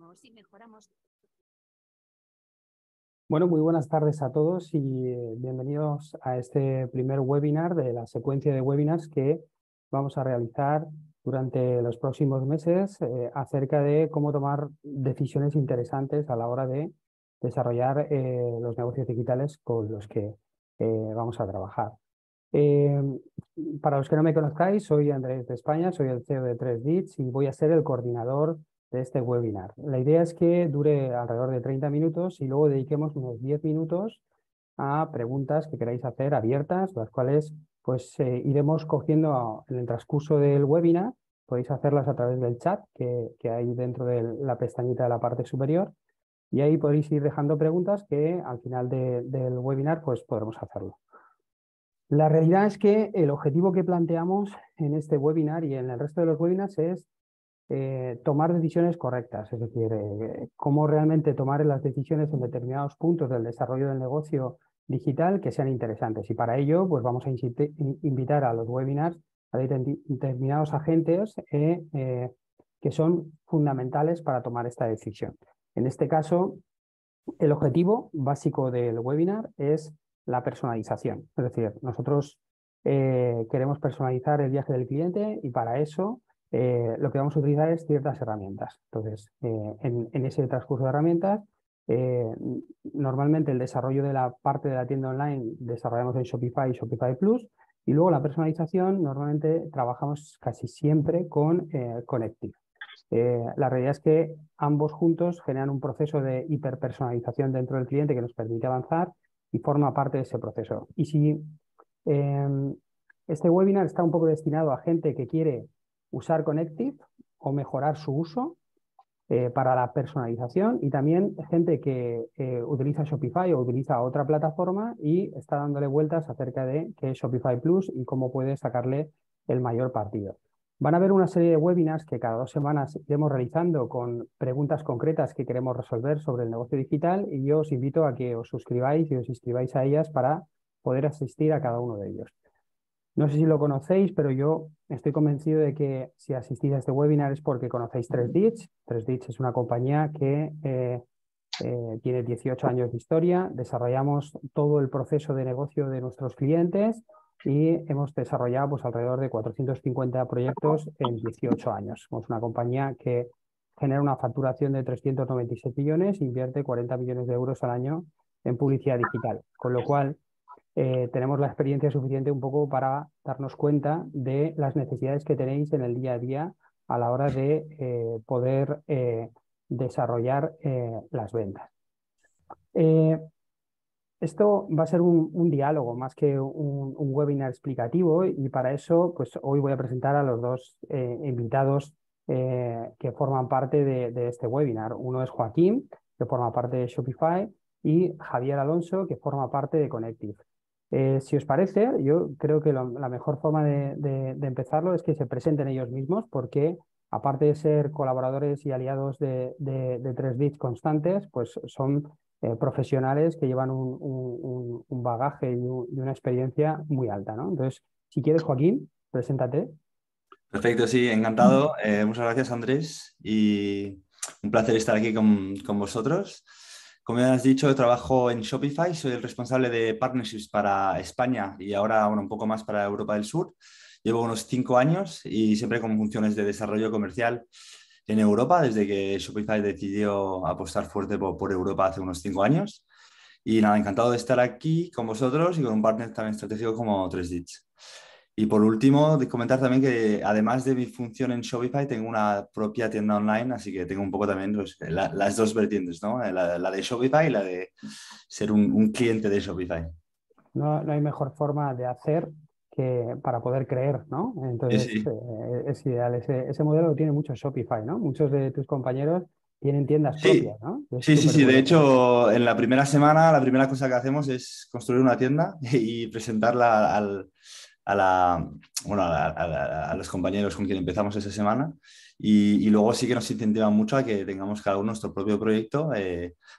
mejoramos y mejoramos. Bueno, muy buenas tardes a todos y bienvenidos a este primer webinar de la secuencia de webinars que vamos a realizar durante los próximos meses acerca de cómo tomar decisiones interesantes a la hora de desarrollar los negocios digitales con los que vamos a trabajar. Para los que no me conozcáis, soy Andrés de España, soy el CEO de 3Dits y voy a ser el coordinador de este webinar. La idea es que dure alrededor de 30 minutos y luego dediquemos unos 10 minutos a preguntas que queráis hacer abiertas, las cuales pues iremos cogiendo en el transcurso del webinar. Podéis hacerlas a través del chat que hay dentro de la pestañita de la parte superior y ahí podéis ir dejando preguntas que al final del webinar pues podremos hacerlo. La realidad es que el objetivo que planteamos en este webinar y en el resto de los webinars es tomar decisiones correctas, es decir, cómo realmente tomar las decisiones en determinados puntos del desarrollo del negocio digital que sean interesantes. Y para ello, pues vamos a invitar a los webinars a determinados agentes que son fundamentales para tomar esta decisión. En este caso, el objetivo básico del webinar es la personalización. Es decir, nosotros queremos personalizar el viaje del cliente y para eso lo que vamos a utilizar es ciertas herramientas. Entonces, en ese transcurso de herramientas, normalmente el desarrollo de la parte de la tienda online desarrollamos en Shopify y Shopify Plus y luego la personalización normalmente trabajamos casi siempre con Connective. La realidad es que ambos juntos generan un proceso de hiperpersonalización dentro del cliente que nos permite avanzar y forma parte de ese proceso. Y si este webinar está un poco destinado a gente que quiere usar Connective o mejorar su uso para la personalización y también gente que utiliza Shopify o utiliza otra plataforma y está dándole vueltas acerca de qué es Shopify Plus y cómo puede sacarle el mayor partido. Van a haber una serie de webinars que cada 2 semanas iremos realizando con preguntas concretas que queremos resolver sobre el negocio digital y yo os invito a que os suscribáis y os inscribáis a ellas para poder asistir a cada uno de ellos. No sé si lo conocéis, pero yo estoy convencido de que si asistís a este webinar es porque conocéis 3Dits. 3Dits es una compañía que tiene 18 años de historia. Desarrollamos todo el proceso de negocio de nuestros clientes y hemos desarrollado pues, alrededor de 450 proyectos en 18 años. Somos una compañía que genera una facturación de 397 millones e invierte 40 millones de euros al año en publicidad digital, con lo cual tenemos la experiencia suficiente un poco para darnos cuenta de las necesidades que tenéis en el día a día a la hora de poder desarrollar las ventas. Esto va a ser un diálogo más que un webinar explicativo y para eso pues hoy voy a presentar a los dos invitados que forman parte de este webinar. Uno es Joaquín, que forma parte de Shopify, y Javier Alonso, que forma parte de Connective. Si os parece, yo creo que la mejor forma de empezarlo es que se presenten ellos mismos porque aparte de ser colaboradores y aliados de 3Dits constantes, pues son profesionales que llevan un bagaje y una experiencia muy alta, ¿no? Entonces, si quieres, Joaquín, preséntate. Perfecto, sí, encantado. Muchas gracias, Andrés, y un placer estar aquí con vosotros. Como ya has dicho, trabajo en Shopify, soy el responsable de partnerships para España y ahora un poco más para Europa del Sur. Llevo unos 5 años y siempre con funciones de desarrollo comercial en Europa, desde que Shopify decidió apostar fuerte por Europa hace unos 5 años. Y nada, encantado de estar aquí con vosotros y con un partner tan estratégico como 3Dits. Y por último, de comentar también que además de mi función en Shopify, tengo una propia tienda online, así que tengo un poco también pues, las dos vertientes, ¿no? La de Shopify y la de ser un cliente de Shopify. No hay mejor forma de hacer que para poder creer, ¿no? Sí, Entonces, sí. es ideal. Ese modelo lo tiene mucho Shopify, ¿no? Muchos de tus compañeros tienen tiendas Sí, propias, ¿no? Es sí, sí, súper sí. De bueno. hecho, en la primera semana, la primera cosa que hacemos es construir una tienda y presentarla a los compañeros con quien empezamos esa semana. Y luego sí que nos incentivan mucho a que tengamos cada uno nuestro propio proyecto,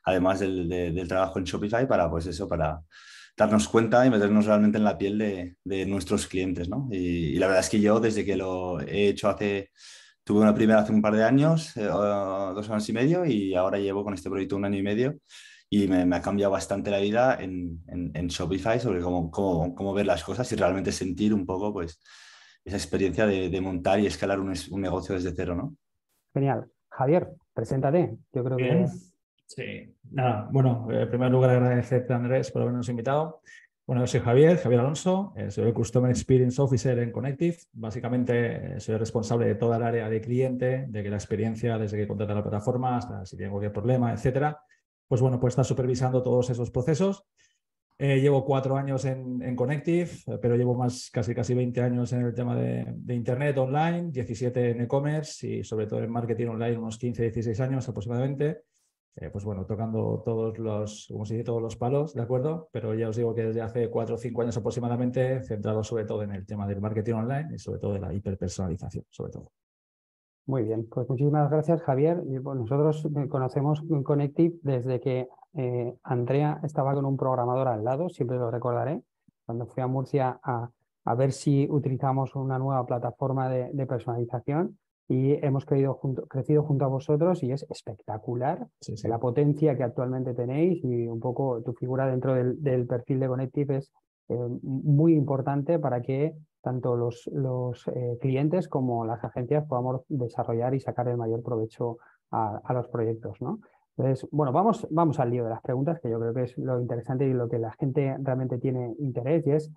además del trabajo en Shopify, para, pues eso, para darnos cuenta y meternos realmente en la piel de nuestros clientes, ¿no? Y la verdad es que yo, desde que lo he hecho hace Tuve una primera hace un par de años, 2 años y medio, y ahora llevo con este proyecto un año y medio y me ha cambiado bastante la vida en Shopify sobre cómo ver las cosas y realmente sentir un poco pues, esa experiencia de montar y escalar un negocio desde cero, ¿no? Genial. Javier, preséntate. Yo creo Bien, que sí. Nada, bueno, en primer lugar agradecerte, Andrés, por habernos invitado. Bueno, yo soy Javier Alonso, soy el Customer Experience Officer en Connective. Básicamente soy el responsable de toda el área de cliente, de que la experiencia desde que contrata la plataforma hasta si tiene cualquier problema, etcétera, pues bueno, pues está supervisando todos esos procesos. Llevo 4 años en Connective, pero llevo casi 20 años en el tema de Internet online, 17 en e-commerce y sobre todo en marketing online unos 15, 16 años aproximadamente. Pues bueno, tocando como se dice, todos los palos, ¿de acuerdo? Pero ya os digo que desde hace 4 o 5 años aproximadamente, centrado sobre todo en el tema del marketing online y sobre todo de la hiperpersonalización, sobre todo. muy bien. Pues muchísimas gracias, Javier. Y, bueno, nosotros conocemos Connective desde que Andrea estaba con un programador al lado, siempre lo recordaré, cuando fui a Murcia a ver si utilizamos una nueva plataforma de personalización y hemos crecido junto a vosotros y es espectacular Sí, sí. la potencia que actualmente tenéis y un poco tu figura dentro del perfil de Connective es muy importante para que tanto los clientes como las agencias podamos desarrollar y sacar el mayor provecho a los proyectos, ¿no? Entonces, bueno, vamos al lío de las preguntas, que yo creo que es lo interesante y lo que la gente realmente tiene interés, y es,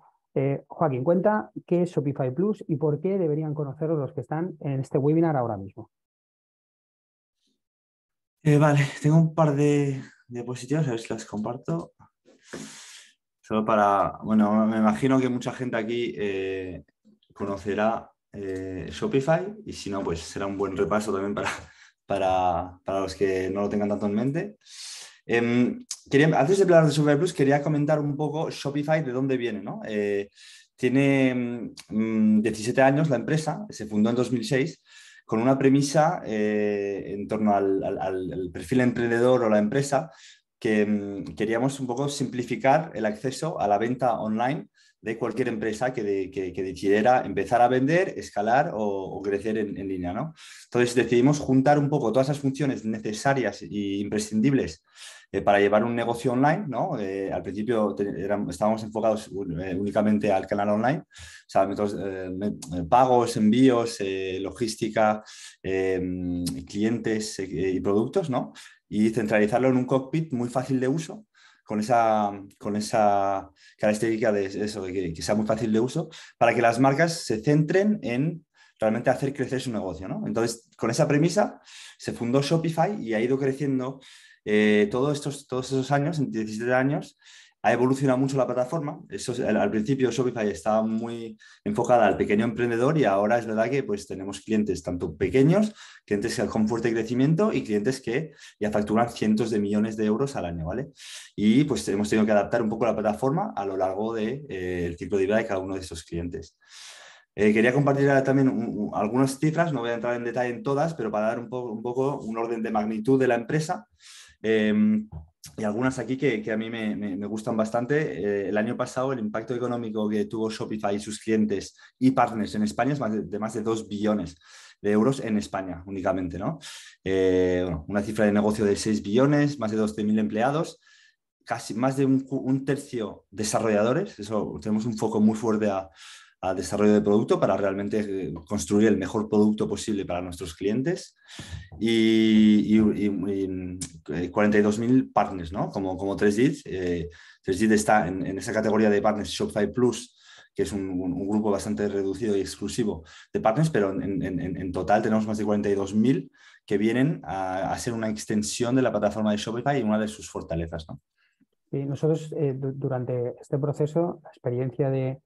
Joaquín, cuenta qué es Shopify Plus y por qué deberían conocerlo los que están en este webinar ahora mismo. Vale, tengo un par de diapositivas, a ver si las comparto. Solo bueno, me imagino que mucha gente aquí conocerá Shopify y si no, pues será un buen repaso también para los que no lo tengan tanto en mente. Antes de hablar de Shopify Plus, quería comentar un poco Shopify, de dónde viene, ¿no? Tiene 17 años la empresa, se fundó en 2006 con una premisa en torno al perfil emprendedor o la empresa que queríamos un poco simplificar el acceso a la venta online de cualquier empresa que decidiera empezar a vender, escalar o crecer en línea, ¿no? Entonces decidimos juntar un poco todas esas funciones necesarias e imprescindibles para llevar un negocio online, ¿no? Al principio estábamos enfocados únicamente al canal online, o sea, pagos, envíos, logística, clientes y productos, ¿no? Y centralizarlo en un cockpit muy fácil de uso, con esa característica de eso, de que sea muy fácil de uso, para que las marcas se centren en realmente hacer crecer su negocio, ¿no? Entonces, con esa premisa se fundó Shopify y ha ido creciendo todos esos años, en 17 años, ha evolucionado mucho la plataforma. Al principio Shopify estaba muy enfocada al pequeño emprendedor y ahora es verdad que pues, tenemos clientes tanto pequeños, clientes con fuerte crecimiento y clientes que ya facturan cientos de millones de euros al año, ¿vale? Y pues hemos tenido que adaptar un poco la plataforma a lo largo del ciclo de vida de cada uno de esos clientes. Quería compartir también algunas cifras, no voy a entrar en detalle en todas, pero para dar un poco un orden de magnitud de la empresa. Y algunas aquí que a mí me gustan bastante. El año pasado el impacto económico que tuvo Shopify y sus clientes y partners en España es más de 2 billones de euros en España únicamente, ¿no? Bueno, una cifra de negocio de 6 billones, más de 12.000 empleados, casi más de un tercio desarrolladores. Eso, tenemos un foco muy fuerte a desarrollo de producto para realmente construir el mejor producto posible para nuestros clientes y 42.000 partners, ¿no? Como 3Dit. 3Dit está en esa categoría de partners Shopify Plus, que es un grupo bastante reducido y exclusivo de partners, pero en total tenemos más de 42.000 que vienen a ser una extensión de la plataforma de Shopify y una de sus fortalezas, ¿no? Y nosotros, durante este proceso, la experiencia de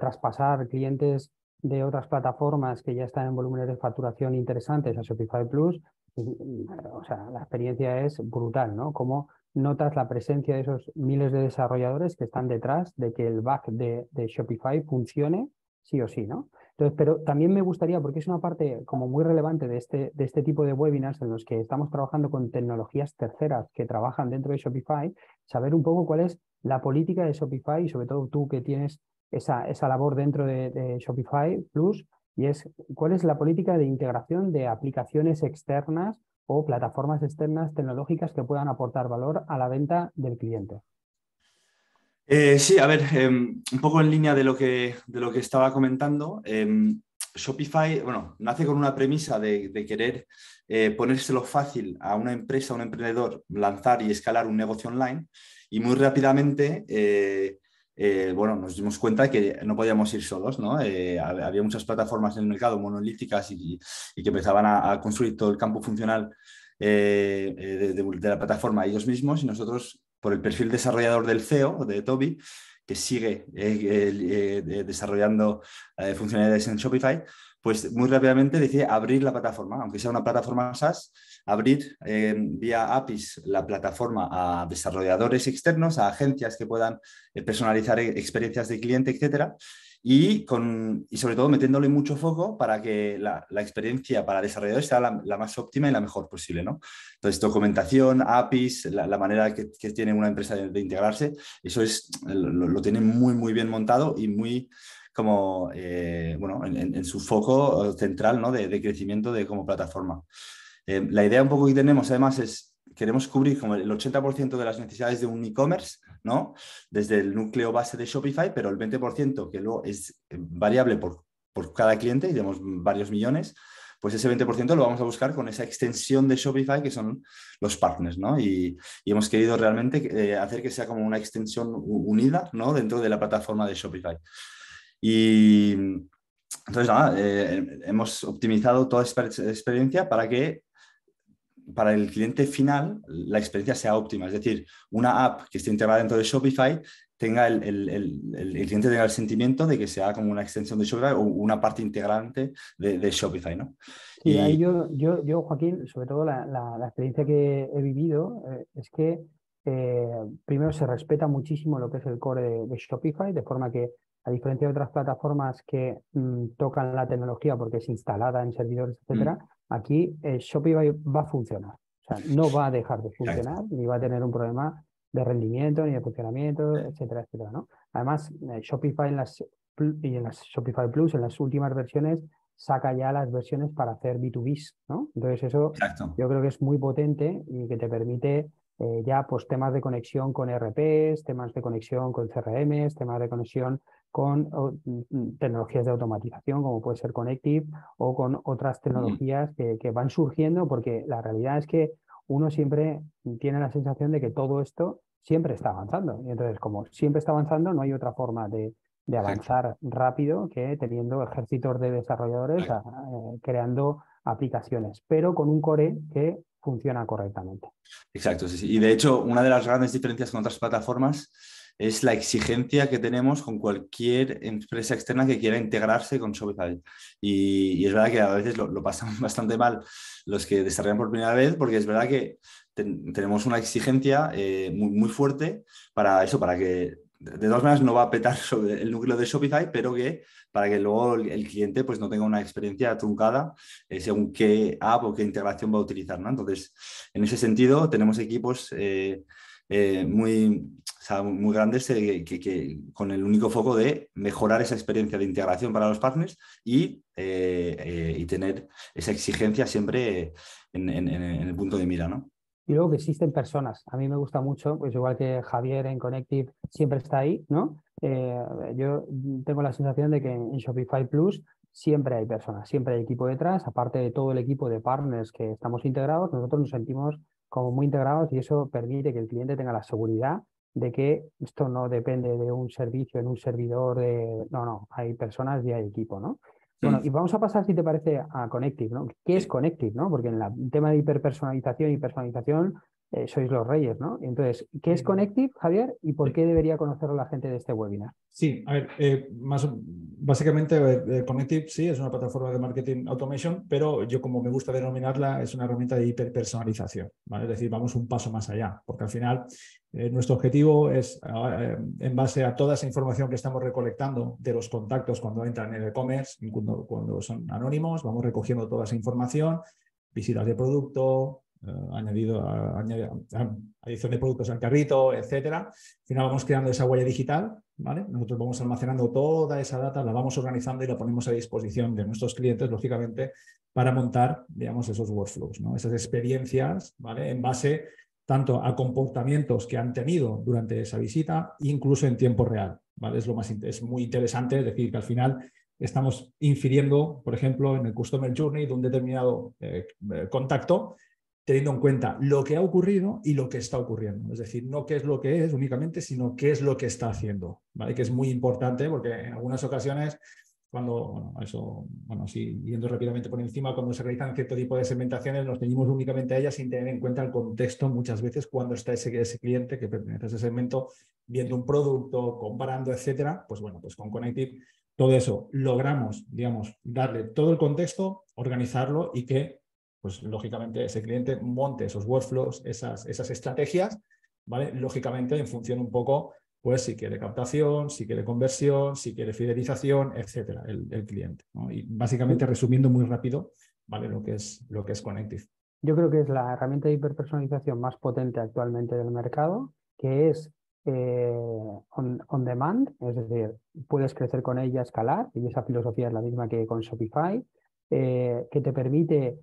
traspasar clientes de otras plataformas que ya están en volúmenes de facturación interesantes a Shopify Plus, o sea, la experiencia es brutal, ¿no? Cómo notas la presencia de esos miles de desarrolladores que están detrás de que el back de Shopify funcione sí o sí, ¿no? Entonces, pero también me gustaría, porque es una parte como muy relevante de este tipo de webinars en los que estamos trabajando con tecnologías terceras que trabajan dentro de Shopify, saber un poco cuál es la política de Shopify y sobre todo tú que tienes esa labor dentro de Shopify Plus, y es ¿cuál es la política de integración de aplicaciones externas o plataformas externas tecnológicas que puedan aportar valor a la venta del cliente? Sí, a ver, un poco en línea de lo que estaba comentando, Shopify, bueno, nace con una premisa de querer ponérselo fácil a una empresa, a un emprendedor, lanzar y escalar un negocio online, y muy rápidamente, bueno, nos dimos cuenta que no podíamos ir solos, ¿no? Había muchas plataformas en el mercado monolíticas y que empezaban a construir todo el campo funcional de la plataforma ellos mismos, y nosotros, por el perfil desarrollador del CEO, de Toby, que sigue desarrollando funcionalidades en Shopify, pues muy rápidamente decide abrir la plataforma, aunque sea una plataforma SaaS, abrir vía APIs la plataforma a desarrolladores externos, a agencias que puedan personalizar experiencias de cliente, etcétera. Y sobre todo metiéndole mucho foco para que la experiencia para desarrolladores sea la más óptima y la mejor posible, ¿no? Entonces, documentación, APIs, la manera que tiene una empresa de integrarse, eso lo tiene muy, muy bien montado y muy como, bueno, en su foco central, ¿no? de crecimiento como plataforma. La idea un poco que tenemos además es, queremos cubrir como el 80% de las necesidades de un e-commerce, ¿no? Desde el núcleo base de Shopify, pero el 20% que luego es variable por cada cliente, y tenemos varios millones, pues ese 20% lo vamos a buscar con esa extensión de Shopify que son los partners, ¿no? Y hemos querido realmente hacer que sea como una extensión unida, ¿no? Dentro de la plataforma de Shopify. Y entonces, nada, hemos optimizado toda esta experiencia para que para el cliente final la experiencia sea óptima. Es decir, una app que esté integrada dentro de Shopify tenga el cliente tenga el sentimiento de que sea como una extensión de Shopify o una parte integrante de Shopify, ¿no? Sí, ahí yo, Joaquín, sobre todo la experiencia que he vivido es que primero se respeta muchísimo lo que es el core de Shopify, de forma que, a diferencia de otras plataformas que tocan la tecnología porque es instalada en servidores, etcétera, aquí Shopify va a funcionar. O sea, no va a dejar de funcionar, ni va a tener un problema de rendimiento, ni de funcionamiento, etcétera, etcétera, ¿no? Además, Shopify en las Shopify Plus, en las últimas versiones, saca ya las versiones para hacer B2B, ¿no? Entonces eso Exacto. yo creo que es muy potente y que te permite ya pues temas de conexión con ERPs, temas de conexión con CRMs, temas de conexión con tecnologías de automatización como puede ser Connective o con otras tecnologías que van surgiendo, porque la realidad es que uno siempre tiene la sensación de que todo esto siempre está avanzando. Y entonces, como siempre está avanzando, no hay otra forma de avanzar rápido que teniendo ejércitos de desarrolladores creando aplicaciones, pero con un core que funciona correctamente. Exacto, sí, sí. Y de hecho, una de las grandes diferencias con otras plataformas es la exigencia que tenemos con cualquier empresa externa que quiera integrarse con Shopify. Y es verdad que a veces lo pasan bastante mal los que desarrollan por primera vez, porque es verdad que tenemos una exigencia muy, muy fuerte para eso, para que de todas maneras no va a petar sobre el núcleo de Shopify, pero que para que luego el cliente pues, no tenga una experiencia truncada según qué app o qué integración va a utilizar, ¿no? Entonces, en ese sentido, tenemos equipos muy, o sea, muy grandes con el único foco de mejorar esa experiencia de integración para los partners y tener esa exigencia siempre en el punto de mira, ¿no? Y luego que existen personas. A mí me gusta mucho, pues igual que Javier en Connective siempre está ahí, ¿no? Yo tengo la sensación de que en Shopify Plus siempre hay personas, siempre hay equipo detrás, aparte de todo el equipo de partners que estamos integrados, nosotros nos sentimos como muy integrados y eso permite que el cliente tenga la seguridad de que esto no depende de un servicio en un servidor no, no, hay personas y hay equipo, ¿no? Bueno, y vamos a pasar, si te parece, a Connective, ¿no? ¿Qué es Connective, no? Porque en el tema de hiperpersonalización y personalización sois los reyes, ¿no? Entonces, ¿qué es Connective, Javier? ¿Y por qué debería conocerlo la gente de este webinar? Sí, a ver, básicamente Connective sí es una plataforma de marketing automation, pero yo como me gusta denominarla es una herramienta de hiperpersonalización, ¿vale? Es decir, vamos un paso más allá, porque al final nuestro objetivo es, en base a toda esa información que estamos recolectando de los contactos cuando entran en el e-commerce, cuando son anónimos, vamos recogiendo toda esa información, visitas de producto, adición de productos al carrito, etcétera. Al final vamos creando esa huella digital, ¿vale? Nosotros vamos almacenando toda esa data, la vamos organizando y la ponemos a disposición de nuestros clientes, lógicamente, para montar, digamos, esos workflows, ¿no? Esas experiencias, ¿vale? En base tanto a comportamientos que han tenido durante esa visita, incluso en tiempo real, ¿vale? Es muy interesante, es decir, que al final estamos infiriendo, por ejemplo, en el Customer Journey de un determinado contacto, teniendo en cuenta lo que ha ocurrido y lo que está ocurriendo. Es decir, no qué es lo que es únicamente, sino qué es lo que está haciendo, ¿vale? Que es muy importante porque en algunas ocasiones, sí, yendo rápidamente por encima, cuando se realizan cierto tipo de segmentaciones, nos ceñimos únicamente a ellas sin tener en cuenta el contexto muchas veces cuando está ese cliente que pertenece a ese segmento viendo un producto, comparando, etcétera. Pues bueno, pues con Connective todo eso logramos, digamos, darle todo el contexto, organizarlo y que, pues lógicamente, ese cliente monte esos workflows, esas estrategias, ¿vale? Lógicamente, en función un poco, pues si quiere captación, si quiere conversión, si quiere fidelización, etcétera, el cliente, ¿no? Y básicamente, resumiendo muy rápido, ¿vale? Lo que es Connective. Yo creo que es la herramienta de hiperpersonalización más potente actualmente del mercado, que es on demand, es decir, puedes crecer con ella, escalar, y esa filosofía es la misma que con Shopify, que te permite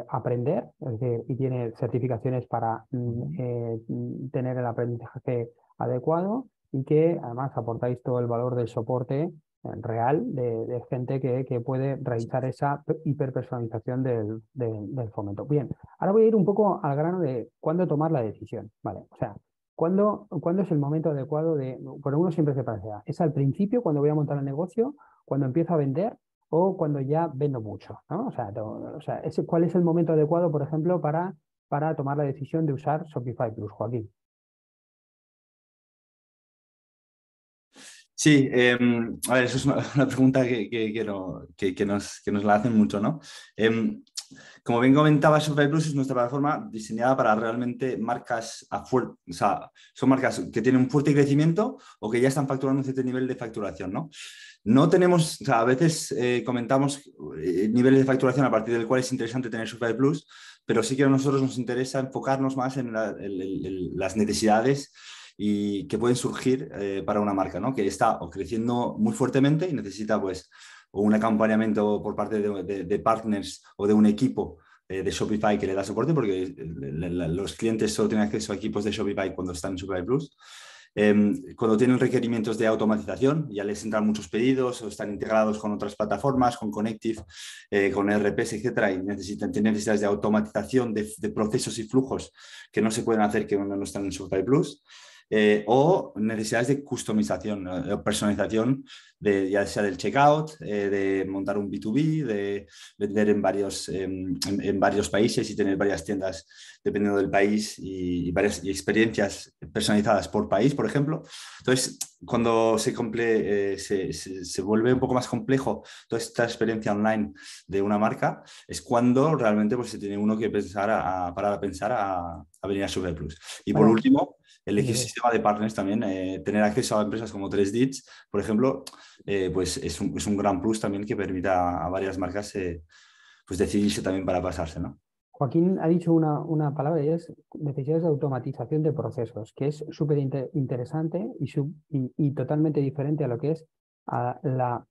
aprender, es decir, y tiene certificaciones para tener el aprendizaje adecuado, y que además aportáis todo el valor del soporte real de gente que puede realizar esa hiperpersonalización del fomento. Bien, ahora voy a ir un poco al grano de cuándo tomar la decisión, ¿vale? O sea, ¿cuándo es el momento adecuado de...? Bueno, uno siempre se plantea, ¿es al principio cuando voy a montar el negocio, cuando empiezo a vender o cuando ya vendo mucho, ¿no? O sea, ¿cuál es el momento adecuado, por ejemplo, para tomar la decisión de usar Shopify Plus, Joaquín? Sí, a ver, eso es una pregunta que nos la hacen mucho, ¿no? Como bien comentaba, Shopify Plus es nuestra plataforma diseñada para realmente marcas o sea, son marcas que tienen un fuerte crecimiento o que ya están facturando un cierto nivel de facturación, ¿no? No tenemos, o sea, a veces comentamos niveles de facturación a partir del cual es interesante tener Shopify Plus, pero sí que a nosotros nos interesa enfocarnos más en las necesidades y que pueden surgir para una marca, ¿no? Que está o creciendo muy fuertemente y necesita, pues, o un acompañamiento por parte de partners o de un equipo de Shopify que le da soporte, porque los clientes solo tienen acceso a equipos de Shopify cuando están en Shopify Plus. Cuando tienen requerimientos de automatización, ya les entran muchos pedidos o están integrados con otras plataformas, con Connective, con RPs, etcétera, y tienen necesidades de automatización de procesos y flujos que no se pueden hacer que no están en Shopify Plus. O necesidades de customización, personalización, ya sea del checkout, de montar un B2B, de vender en varios países y tener varias tiendas dependiendo del país y experiencias personalizadas por país, por ejemplo. Entonces, cuando se vuelve un poco más complejo toda esta experiencia online de una marca, es cuando realmente pues, se tiene uno que parar a pensar a venir a Shopify Plus. Y por último, elegir sistema de partners también, tener acceso a empresas como 3Dits, por ejemplo, pues es un gran plus también que permita a varias marcas pues decidirse también para pasarse, ¿no? Joaquín ha dicho una palabra y es necesidades de automatización de procesos, que es súper interesante y totalmente diferente a lo que es la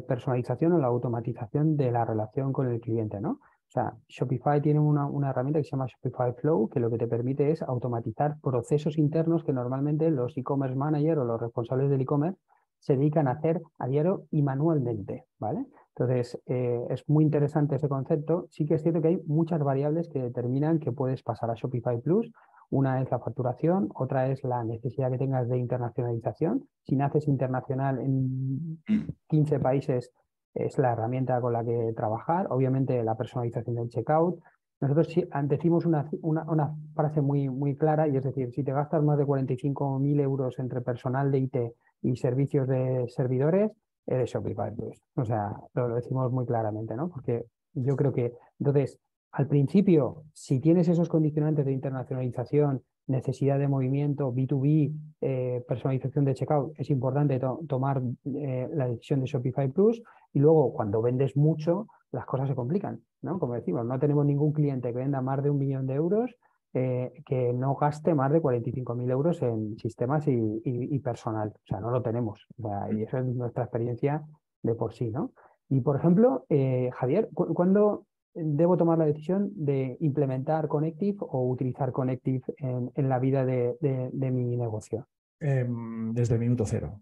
personalización o la automatización de la relación con el cliente, ¿no? O sea, Shopify tiene una herramienta que se llama Shopify Flow, que lo que te permite es automatizar procesos internos que normalmente los e-commerce manager o los responsables del e-commerce se dedican a hacer a diario y manualmente, ¿vale? Entonces, es muy interesante ese concepto. Sí que es cierto que hay muchas variables que determinan que puedes pasar a Shopify Plus. Una es la facturación, otra es la necesidad que tengas de internacionalización. Si naces internacional en 15 países, es la herramienta con la que trabajar. Obviamente, la personalización del checkout. Nosotros decimos una frase muy clara, y es decir, si te gastas más de 45.000 euros entre personal de IT y servicios de servidores, eres Shopify Plus. O sea, lo decimos muy claramente, ¿no? Porque yo creo que, entonces, al principio, si tienes esos condicionantes de internacionalización, necesidad de movimiento, B2B, personalización de checkout, es importante tomar la decisión de Shopify Plus, y luego cuando vendes mucho, las cosas se complican. ¿no? Como decimos, no tenemos ningún cliente que venda más de 1 millón de euros que no gaste más de 45.000 euros en sistemas y personal. O sea, no lo tenemos. O sea, y eso es nuestra experiencia de por sí, ¿no? Y, por ejemplo, Javier, ¿cuándo debo tomar la decisión de implementar Connective o utilizar Connective en la vida de mi negocio? Desde el minuto cero,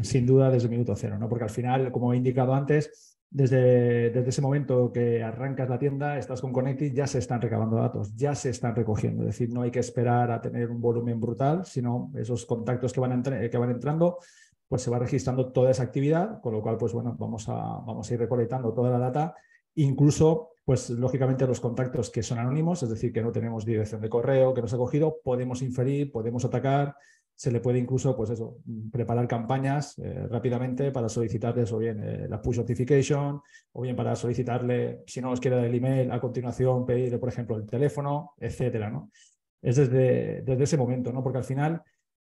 sin duda desde el minuto cero, ¿no? Porque al final, como he indicado antes, desde ese momento que arrancas la tienda, estás con Connective, ya se están recabando datos, ya se están recogiendo. Es decir, no hay que esperar a tener un volumen brutal, sino esos contactos que van entrando, pues se va registrando toda esa actividad, con lo cual, pues bueno, vamos a ir recolectando toda la data, incluso, pues lógicamente los contactos que son anónimos, es decir, que no tenemos dirección de correo, que no se ha cogido, podemos inferir, podemos atacar. Se le puede incluso, pues eso, preparar campañas rápidamente para solicitarles o bien la push notification, o bien para solicitarle, si no os quiere dar el email, a continuación pedirle, por ejemplo, el teléfono, etcétera, ¿no? Es desde ese momento, ¿no? Porque al final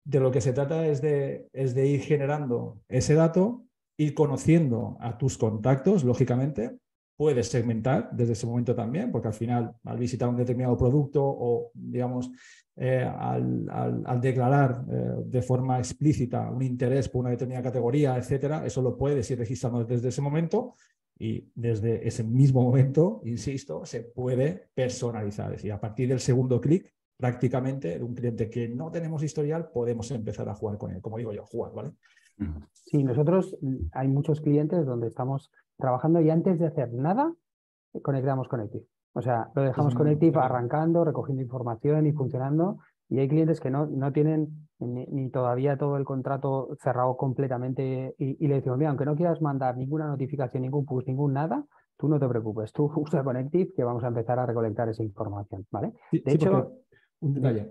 de lo que se trata es de ir generando ese dato, ir conociendo a tus contactos, lógicamente. Puedes segmentar desde ese momento también, porque al final, al visitar un determinado producto o, digamos, al declarar de forma explícita un interés por una determinada categoría, etcétera, eso lo puedes ir registrando desde ese momento y desde ese mismo momento, insisto, se puede personalizar. Es decir, a partir del segundo clic, prácticamente, de un cliente que no tenemos historial, podemos empezar a jugar con él. Como digo yo, jugar, ¿vale? Sí, nosotros hay muchos clientes donde estamos trabajando y antes de hacer nada, conectamos Connective. O sea, lo dejamos Connective arrancando, recogiendo información y funcionando. Y hay clientes que no tienen ni todavía todo el contrato cerrado completamente y le decimos, mira, aunque no quieras mandar ninguna notificación, ningún push, ningún nada, tú no te preocupes, tú usa Connective que vamos a empezar a recolectar esa información, ¿vale? De hecho, un detalle.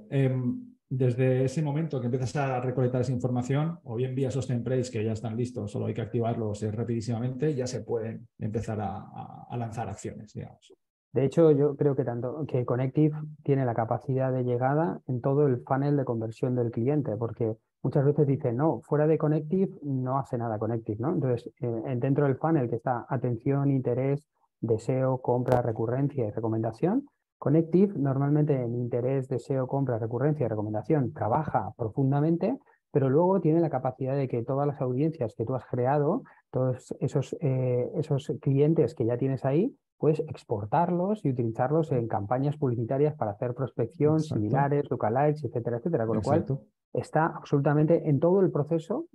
Desde ese momento que empiezas a recolectar esa información, o bien vía esos templates que ya están listos, solo hay que activarlos rapidísimamente, ya se pueden empezar a lanzar acciones, digamos. De hecho, yo creo que Connective tiene la capacidad de llegada en todo el funnel de conversión del cliente, porque muchas veces dicen, no, fuera de Connective no hace nada Connective, ¿no? Entonces, dentro del funnel que está atención, interés, deseo, compra, recurrencia y recomendación, Connective normalmente en interés, deseo, compra, recurrencia y recomendación trabaja profundamente, pero luego tiene la capacidad de que todas las audiencias que tú has creado, todos esos clientes que ya tienes ahí, puedes exportarlos y utilizarlos en campañas publicitarias para hacer prospección, similares, lookalikes, etcétera, etcétera. Con lo cual está absolutamente en todo el proceso,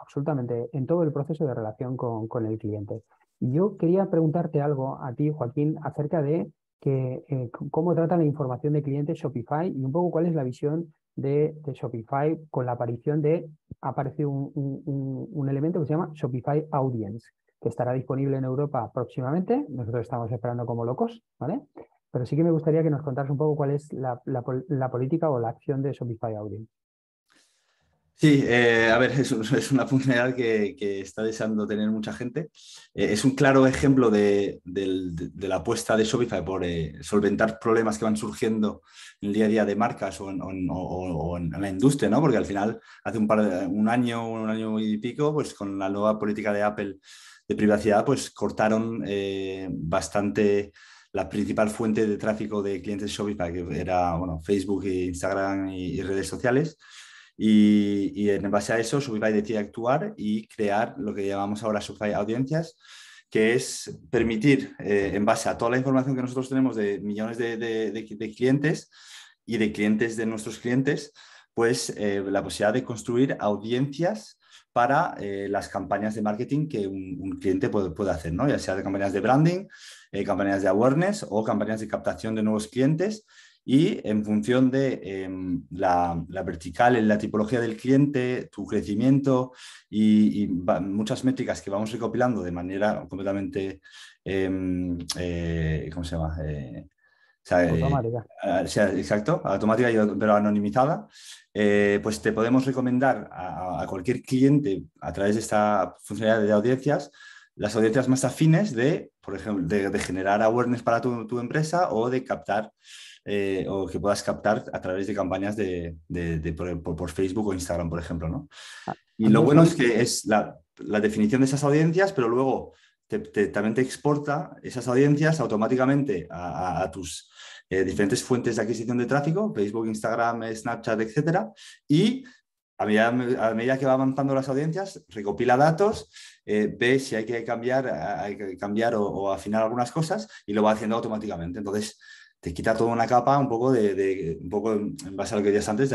absolutamente en todo el proceso de relación con el cliente. Y yo quería preguntarte algo a ti, Joaquín, acerca de cómo trata la información de clientes Shopify y un poco cuál es la visión de Shopify con la aparición aparece un elemento que se llama Shopify Audience, que estará disponible en Europa próximamente. Nosotros estamos esperando como locos, ¿vale? Pero sí que me gustaría que nos contaras un poco cuál es la política o la acción de Shopify Audience. Sí, a ver, es una funcionalidad que está deseando tener mucha gente. Es un claro ejemplo de la apuesta de Shopify por solventar problemas que van surgiendo en el día a día de marcas o en la industria, ¿no? Porque al final, hace un año y pico, pues con la nueva política de Apple de privacidad, pues cortaron bastante la principal fuente de tráfico de clientes de Shopify, que era, bueno, Facebook, Instagram y redes sociales. Y en base a eso, Shopify decide actuar y crear lo que llamamos ahora Shopify Audiencias, que es permitir, en base a toda la información que nosotros tenemos de millones de clientes y de clientes de nuestros clientes, pues la posibilidad de construir audiencias para las campañas de marketing que un cliente puede hacer, ¿no? Ya sea de campañas de branding, campañas de awareness o campañas de captación de nuevos clientes. Y en función de la vertical, la tipología del cliente, tu crecimiento y muchas métricas que vamos recopilando de manera completamente, ¿cómo se llama? Automática. Exacto, automática pero anonimizada, pues te podemos recomendar a cualquier cliente a través de esta funcionalidad de audiencias las audiencias más afines por ejemplo, de generar awareness para tu empresa o de captar o que puedas captar a través de campañas por Facebook o Instagram, por ejemplo, ¿no? Y lo bueno es que es la definición de esas audiencias, pero luego también te exporta esas audiencias automáticamente a tus diferentes fuentes de adquisición de tráfico, Facebook, Instagram, Snapchat, etcétera, y a medida que va avanzando las audiencias, recopila datos, ve si hay que cambiar o afinar algunas cosas y lo va haciendo automáticamente. Entonces, te quita toda una capa un poco un poco en base a lo que decías antes,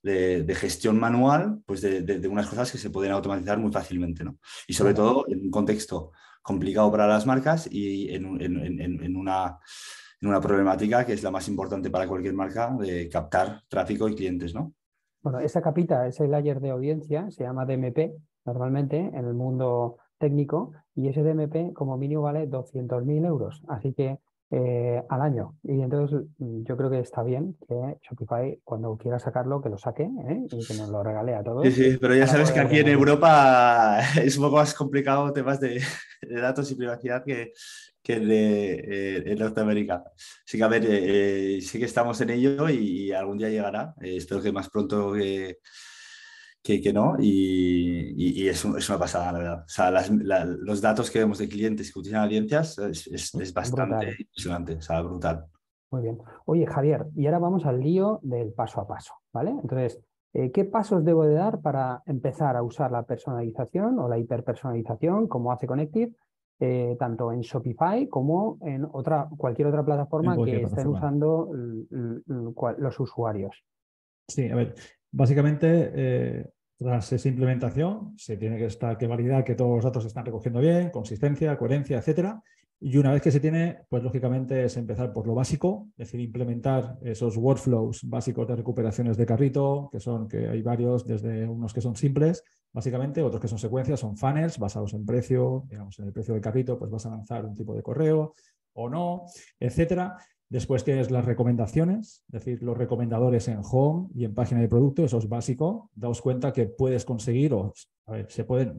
de gestión manual, pues de unas cosas que se pueden automatizar muy fácilmente, ¿no? Y sobre todo en un contexto complicado para las marcas y en una problemática que es la más importante para cualquier marca de captar tráfico y clientes, ¿no? Bueno, esa capita, ese layer de audiencia, se llama DMP normalmente en el mundo técnico, y ese DMP como mínimo vale 200.000 euros, así que al año. Y entonces yo creo que está bien que Shopify, cuando quiera sacarlo, que lo saque, y que nos lo regale a Sí, todos sí, pero ya para sabes que poder aquí en venderlo. Europa es un poco más complicado temas de datos y privacidad que en Norteamérica. Así que, a ver, sí que estamos en ello y algún día llegará. Espero que más pronto que no. Y es una pasada, la verdad. O sea, los datos que vemos de clientes que utilizan audiencias es bastante Brutal. impresionante, o sea, brutal. Muy bien. Oye, Javier, y ahora vamos al lío del paso a paso, ¿vale? Entonces, ¿qué pasos debo de dar para empezar a usar la personalización o la hiperpersonalización como hace Connective, tanto en Shopify como en cualquier otra En plataforma cualquier que estén plataforma. usando los usuarios? Sí, a ver, básicamente, tras esa implementación, se tiene que validar que todos los datos se están recogiendo bien, consistencia, coherencia, etcétera. Y una vez que se tiene, pues lógicamente es empezar por lo básico, es decir, implementar esos workflows básicos de recuperaciones de carrito, que hay varios, desde unos que son simples, básicamente, otros que son secuencias, son funnels basados en precio, digamos, en el precio del carrito, pues vas a lanzar un tipo de correo o no, etcétera. Después tienes las recomendaciones, es decir, los recomendadores en home y en página de producto, eso es básico. Daos cuenta que puedes conseguir, a ver, se puede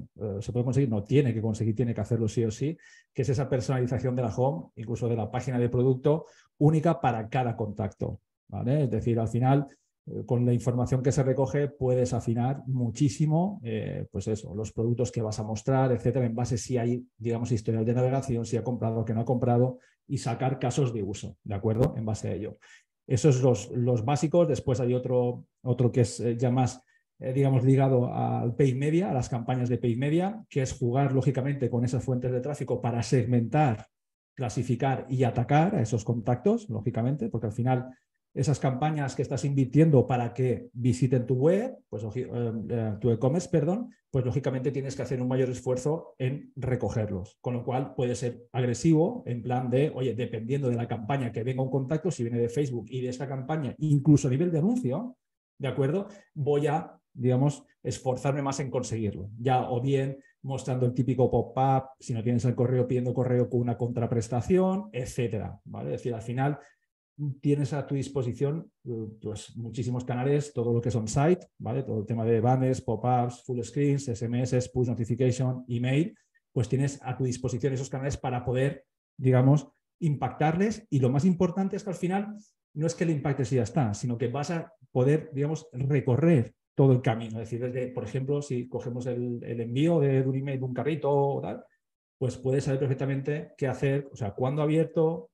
conseguir, no tiene que conseguir, tiene que hacerlo sí o sí, que es esa personalización de la home, incluso de la página de producto, única para cada contacto, ¿vale? Es decir, al final, con la información que se recoge, puedes afinar muchísimo, pues eso, los productos que vas a mostrar, etcétera, en base si hay, digamos, historial de navegación, si ha comprado o que no ha comprado, y sacar casos de uso, ¿de acuerdo? En base a ello. Esos son los básicos. Después hay otro que es ya más, digamos, ligado al Paid Media, a las campañas de Paid Media, que es jugar, lógicamente, con esas fuentes de tráfico para segmentar, clasificar y atacar a esos contactos, lógicamente, porque al final esas campañas que estás invirtiendo para que visiten tu web, pues tu e-commerce, perdón, pues lógicamente tienes que hacer un mayor esfuerzo en recogerlos, con lo cual puede ser agresivo en plan de, oye, dependiendo de la campaña que venga un contacto, si viene de Facebook y de esta campaña, incluso a nivel de anuncio, ¿de acuerdo? Voy a, digamos, esforzarme más en conseguirlo, ya o bien mostrando el típico pop-up, si no tienes el correo, pidiendo correo con una contraprestación, etcétera, ¿vale? Es decir, al final tienes a tu disposición pues, muchísimos canales, todo lo que son site, ¿vale? Todo el tema de banners, pop-ups, full screens, SMS, push notification, email, pues tienes a tu disposición esos canales para poder, digamos, impactarles. Y lo más importante es que al final no es que le impactes y ya está, sino que vas a poder, digamos, recorrer todo el camino. Es decir, desde, por ejemplo, si cogemos el envío de un email de un carrito o tal, pues puedes saber perfectamente qué hacer, o sea, cuándo ha abierto,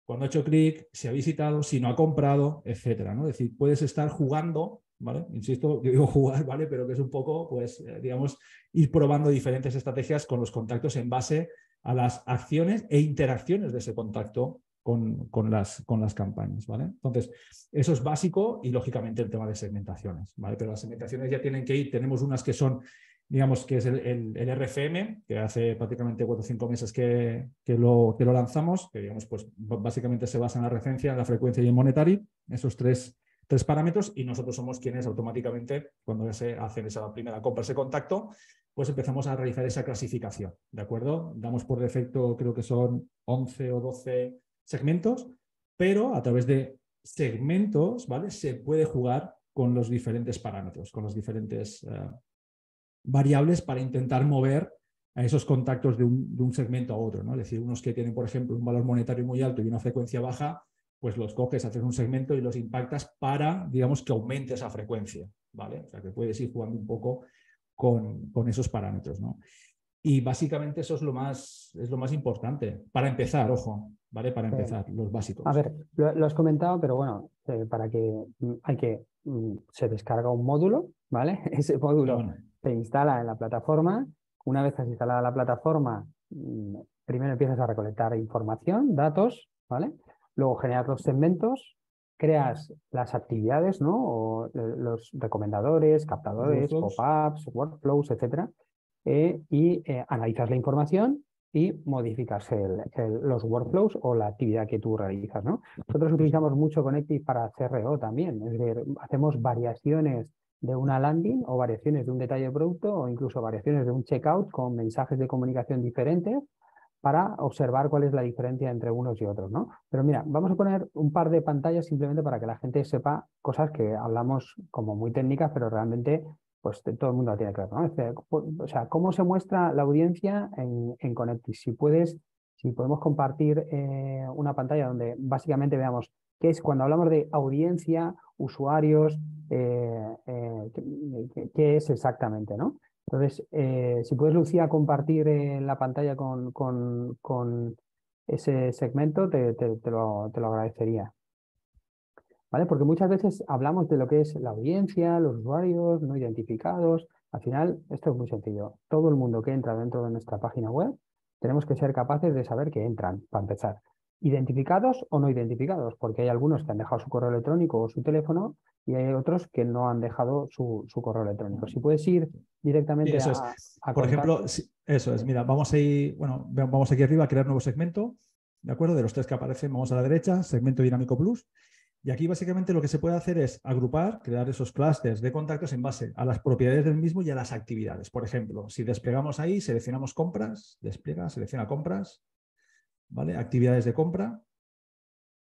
cuando ha hecho clic, si ha visitado, si no ha comprado, etcétera, ¿no? Es decir, puedes estar jugando, ¿vale? Insisto, yo digo jugar, ¿vale? Pero que es un poco, pues, digamos, ir probando diferentes estrategias con los contactos en base a las acciones e interacciones de ese contacto con las campañas, ¿vale? Entonces, eso es básico y, lógicamente, el tema de segmentaciones, ¿vale? Pero las segmentaciones ya tienen que ir, tenemos unas que son, digamos, que es el RFM, que hace prácticamente 4 o 5 meses que lo lanzamos, que digamos, pues básicamente se basa en la referencia, en la frecuencia y en monetary, esos tres parámetros, y nosotros somos quienes automáticamente, cuando se hace esa primera compra, ese contacto, pues empezamos a realizar esa clasificación, ¿de acuerdo? Damos por defecto, creo que son 11 o 12 segmentos, pero a través de segmentos, ¿vale? Se puede jugar con los diferentes parámetros, con los diferentes variables para intentar mover a esos contactos de un segmento a otro, ¿no? Es decir, unos que tienen, por ejemplo, un valor monetario muy alto y una frecuencia baja, pues los coges, haces un segmento y los impactas para, digamos, que aumente esa frecuencia, ¿vale? O sea, que puedes ir jugando un poco con esos parámetros, ¿no? Y básicamente eso es lo más importante. Para empezar, ojo, ¿vale? Para empezar, los básicos. A ver, lo has comentado, pero bueno, para que se descarga un módulo, ¿vale? Ese módulo se instala en la plataforma. Una vez has instalado la plataforma, primero empiezas a recolectar información, datos, ¿vale? Luego generas los segmentos, creas las actividades, ¿no? O los recomendadores, captadores, pop-ups, workflows, etcétera. Y analizas la información y modificas los workflows o la actividad que tú realizas, ¿no? Nosotros utilizamos mucho Connective para CRO también, es decir, hacemos variaciones de una landing o variaciones de un detalle de producto o incluso variaciones de un checkout con mensajes de comunicación diferentes para observar cuál es la diferencia entre unos y otros, ¿no? Pero mira, vamos a poner un par de pantallas simplemente para que la gente sepa cosas que hablamos como muy técnicas, pero realmente pues todo el mundo la tiene claro, ¿no? O sea, ¿cómo se muestra la audiencia en Connective? Si podemos compartir una pantalla donde básicamente veamos qué es cuando hablamos de audiencia, usuarios, qué es exactamente, ¿no? Entonces, si puedes, Lucía, compartir la pantalla con ese segmento, te lo agradecería. ¿Vale? Porque muchas veces hablamos de lo que es la audiencia, los usuarios no identificados. Al final, esto es muy sencillo. Todo el mundo que entra dentro de nuestra página web, tenemos que ser capaces de saber que entran, para empezar. Identificados o no identificados, porque hay algunos que han dejado su correo electrónico o su teléfono y hay otros que no han dejado su correo electrónico. Si puedes ir directamente a por ejemplo, eso es. Mira, vamos aquí arriba a crear nuevo segmento, ¿de acuerdo? De los tres que aparecen, vamos a la derecha, segmento dinámico plus. Y aquí básicamente lo que se puede hacer es agrupar, crear esos clústeres de contactos en base a las propiedades del mismo y a las actividades. Por ejemplo, si desplegamos ahí, seleccionamos compras, despliega, selecciona compras, ¿vale? Actividades de compra,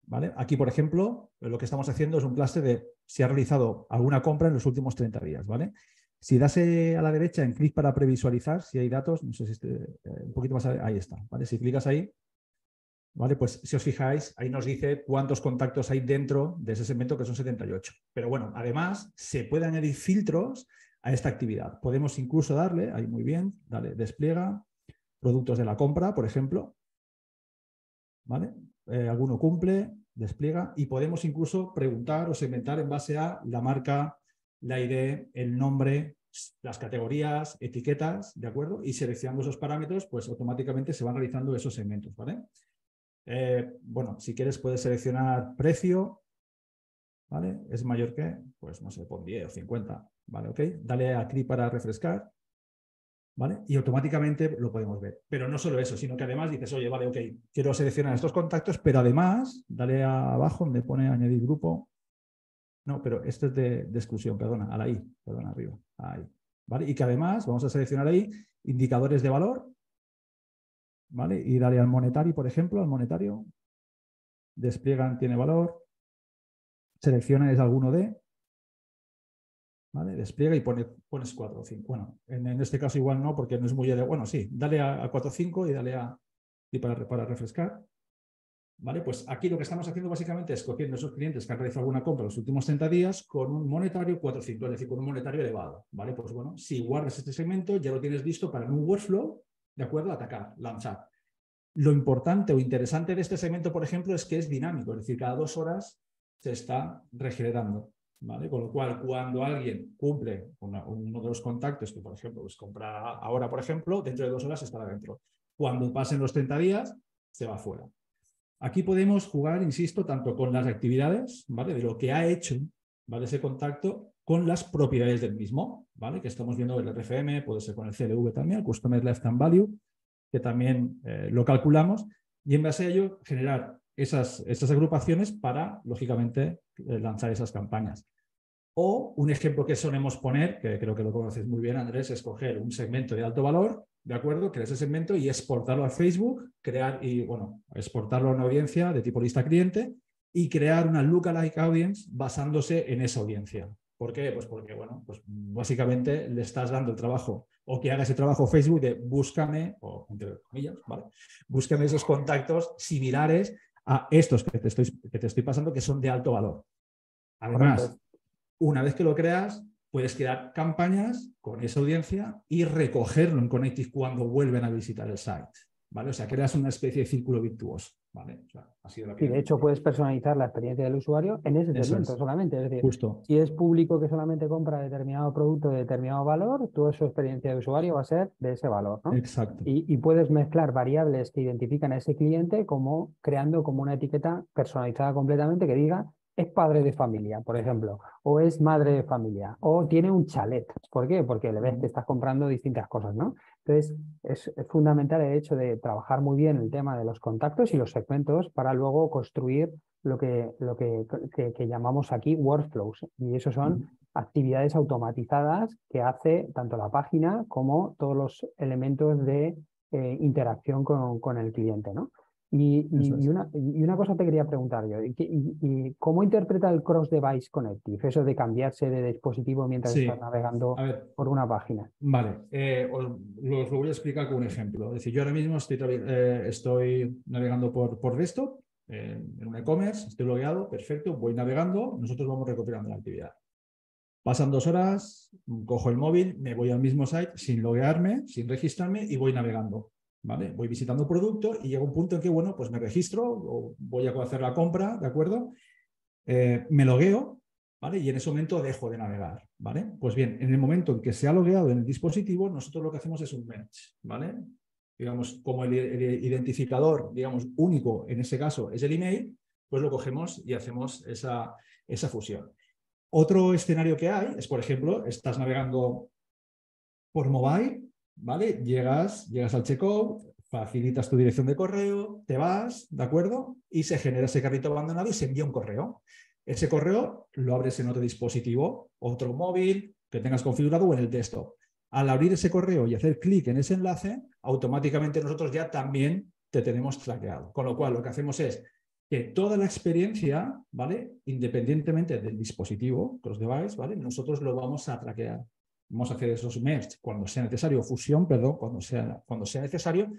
¿vale? Aquí, por ejemplo, lo que estamos haciendo es un clúster de si ha realizado alguna compra en los últimos 30 días, ¿vale? Si das a la derecha en clic para previsualizar, si hay datos, no sé si un poquito más, ahí está, ¿vale? Si clicas ahí, ¿vale? Pues si os fijáis, ahí nos dice cuántos contactos hay dentro de ese segmento, que son 78. Pero bueno, además se pueden añadir filtros a esta actividad. Podemos incluso darle, ahí muy bien, dale, despliega, productos de la compra, por ejemplo, ¿vale? Alguno cumple, despliega, y podemos incluso preguntar o segmentar en base a la marca, la ID, el nombre, las categorías, etiquetas, ¿de acuerdo? Y seleccionando esos parámetros, pues automáticamente se van realizando esos segmentos, ¿vale? Bueno, si quieres puedes seleccionar precio, ¿vale? Es mayor que, pues no sé, pon 10 o 50, ¿vale? Ok, dale a clic para refrescar, ¿vale? Y automáticamente lo podemos ver. Pero no solo eso, sino que además dices, oye, vale, ok, quiero seleccionar estos contactos, pero además, dale abajo donde pone añadir grupo. No, pero esto es de exclusión, perdona, a la I, perdona, arriba, ahí, ¿vale? Y que además vamos a seleccionar ahí indicadores de valor, ¿vale? Y dale al monetario, por ejemplo, al monetario. Despliegan, tiene valor. Selecciona es alguno de. ¿Vale? Despliega y pones 4 o 5. Bueno, en este caso igual no, porque no es muy... Bueno, sí, dale a 4 o 5 y dale para refrescar. ¿Vale? Pues aquí lo que estamos haciendo básicamente es cogiendo esos clientes que han realizado alguna compra en los últimos 30 días con un monetario 4 o 5, es decir, con un monetario elevado. ¿Vale? Pues bueno, si guardas este segmento ya lo tienes listo para en un workflow, ¿de acuerdo? Atacar, lanzar. Lo importante o interesante de este segmento, por ejemplo, es que es dinámico, es decir, cada 2 horas se está regenerando, ¿vale? Con lo cual, cuando alguien cumple uno de los contactos, que por ejemplo pues compra ahora, por ejemplo, dentro de 2 horas estará dentro. Cuando pasen los 30 días, se va fuera. Aquí podemos jugar, insisto, tanto con las actividades, ¿vale? De lo que ha hecho, ¿vale? Ese contacto, con las propiedades del mismo, ¿vale? Que estamos viendo el RFM, puede ser con el CLV también, el Customer Lifetime Value, que también lo calculamos, y en base a ello generar esas agrupaciones para, lógicamente, lanzar esas campañas. O un ejemplo que solemos poner, que creo que lo conoces muy bien, Andrés, es coger un segmento de alto valor, ¿de acuerdo? Crear ese segmento y exportarlo a Facebook, exportarlo a una audiencia de tipo lista cliente y crear una lookalike audience basándose en esa audiencia. ¿Por qué? Pues porque, bueno, pues básicamente le estás dando el trabajo, o que haga ese trabajo Facebook de búscame, o entre comillas, ¿vale? Búscame esos contactos similares a estos que te estoy pasando, que son de alto valor. Además, una vez que lo creas, puedes crear campañas con esa audiencia y recogerlo en Connective cuando vuelven a visitar el site, ¿vale? O sea, creas una especie de círculo virtuoso, ¿vale? O sea, ha sido la Y de hecho puedes personalizar la experiencia del usuario en ese segmento solamente. Es decir, justo. si es público que solamente compra determinado producto de determinado valor, toda su experiencia de usuario va a ser de ese valor, ¿no? Exacto. Y puedes mezclar variables que identifican a ese cliente como creando como una etiqueta personalizada completamente que diga es padre de familia, por ejemplo, o es madre de familia, o tiene un chalet. ¿Por qué? Porque le ves que estás comprando distintas cosas, ¿no? Entonces, es fundamental el hecho de trabajar muy bien el tema de los contactos y los segmentos para luego construir lo que llamamos aquí workflows. Y eso son actividades automatizadas que hace tanto la página como todos los elementos de interacción con el cliente, ¿no? Y una cosa te quería preguntar yo, ¿y cómo interpreta el cross-device connective? Eso de cambiarse de dispositivo mientras estás navegando por una página. Vale, os lo voy a explicar con un ejemplo. Es decir, yo ahora mismo estoy navegando por desktop, en un e-commerce, estoy logueado, perfecto, voy navegando, nosotros vamos recuperando la actividad. Pasan 2 horas, cojo el móvil, me voy al mismo site sin loguearme, sin registrarme y voy navegando. ¿Vale? Voy visitando producto y llega un punto en que, bueno, pues me registro o voy a hacer la compra, ¿de acuerdo? Me logueo, ¿vale? Y en ese momento dejo de navegar, ¿vale? Pues bien, en el momento en que se ha logueado en el dispositivo, nosotros lo que hacemos es un merge, ¿vale? Digamos, como el identificador, digamos, único en ese caso es el email, pues lo cogemos y hacemos esa fusión. Otro escenario que hay es, por ejemplo, estás navegando por mobile, ¿vale? Llegas al checkout, facilitas tu dirección de correo, te vas, ¿de acuerdo? Y se genera ese carrito abandonado y se envía un correo. Ese correo lo abres en otro dispositivo, otro móvil que tengas configurado o en el desktop. Al abrir ese correo y hacer clic en ese enlace, automáticamente nosotros ya también te tenemos traqueado. Con lo cual, lo que hacemos es que toda la experiencia, ¿vale? Independientemente del dispositivo, cross-device, ¿vale? Nosotros lo vamos a traquear. Vamos a hacer esos merge cuando sea necesario, fusión, perdón, cuando sea necesario.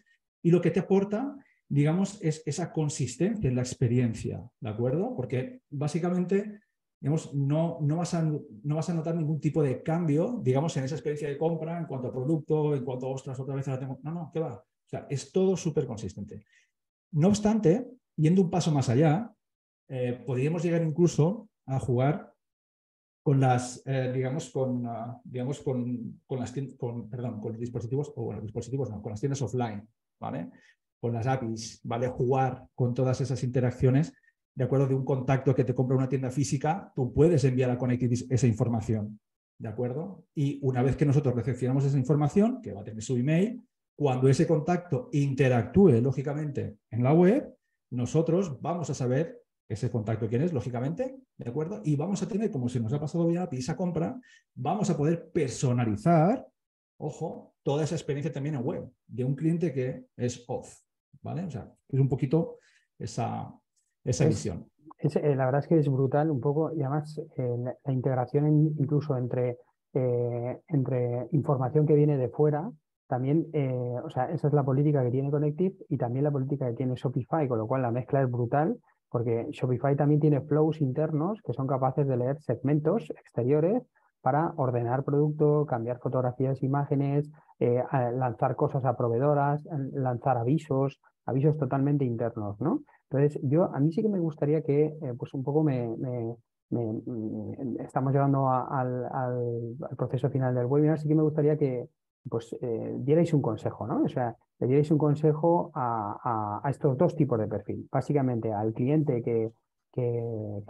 Y lo que te aporta, digamos, es esa consistencia en la experiencia, ¿de acuerdo? Porque básicamente, digamos, no vas a notar ningún tipo de cambio, digamos, en esa experiencia de compra, en cuanto a producto, en cuanto a, ostras, otra vez la tengo. No, ¿qué va? O sea, es todo súper consistente. No obstante, yendo un paso más allá, podríamos llegar incluso a jugar con las, con los dispositivos, o bueno, dispositivos no, con las tiendas offline, ¿vale? Con las APIs, ¿vale? Jugar con todas esas interacciones, de acuerdo, de un contacto que te compra una tienda física, tú puedes enviar a Connective esa información, ¿de acuerdo? Y una vez que nosotros recepcionamos esa información, que va a tener su email, cuando ese contacto interactúe, lógicamente, en la web, nosotros vamos a saber ese contacto quién es, lógicamente, ¿de acuerdo? Y vamos a tener, como se nos ha pasado ya esa compra, vamos a poder personalizar, ojo, toda esa experiencia también en web, de un cliente que es off, ¿vale? O sea, es un poquito esa visión. La verdad es que es brutal un poco, y además la integración incluso entre información que viene de fuera, también, o sea, esa es la política que tiene Connective y también la política que tiene Shopify, con lo cual la mezcla es brutal, porque Shopify también tiene flows internos que son capaces de leer segmentos exteriores para ordenar producto, cambiar fotografías, imágenes, lanzar cosas a proveedoras, lanzar avisos totalmente internos, ¿no? Entonces, a mí sí que me gustaría que, pues un poco estamos llegando al proceso final del webinar, sí que me gustaría que, pues, dierais un consejo, ¿no? O sea, le dierais un consejo a estos dos tipos de perfil. Básicamente, al cliente que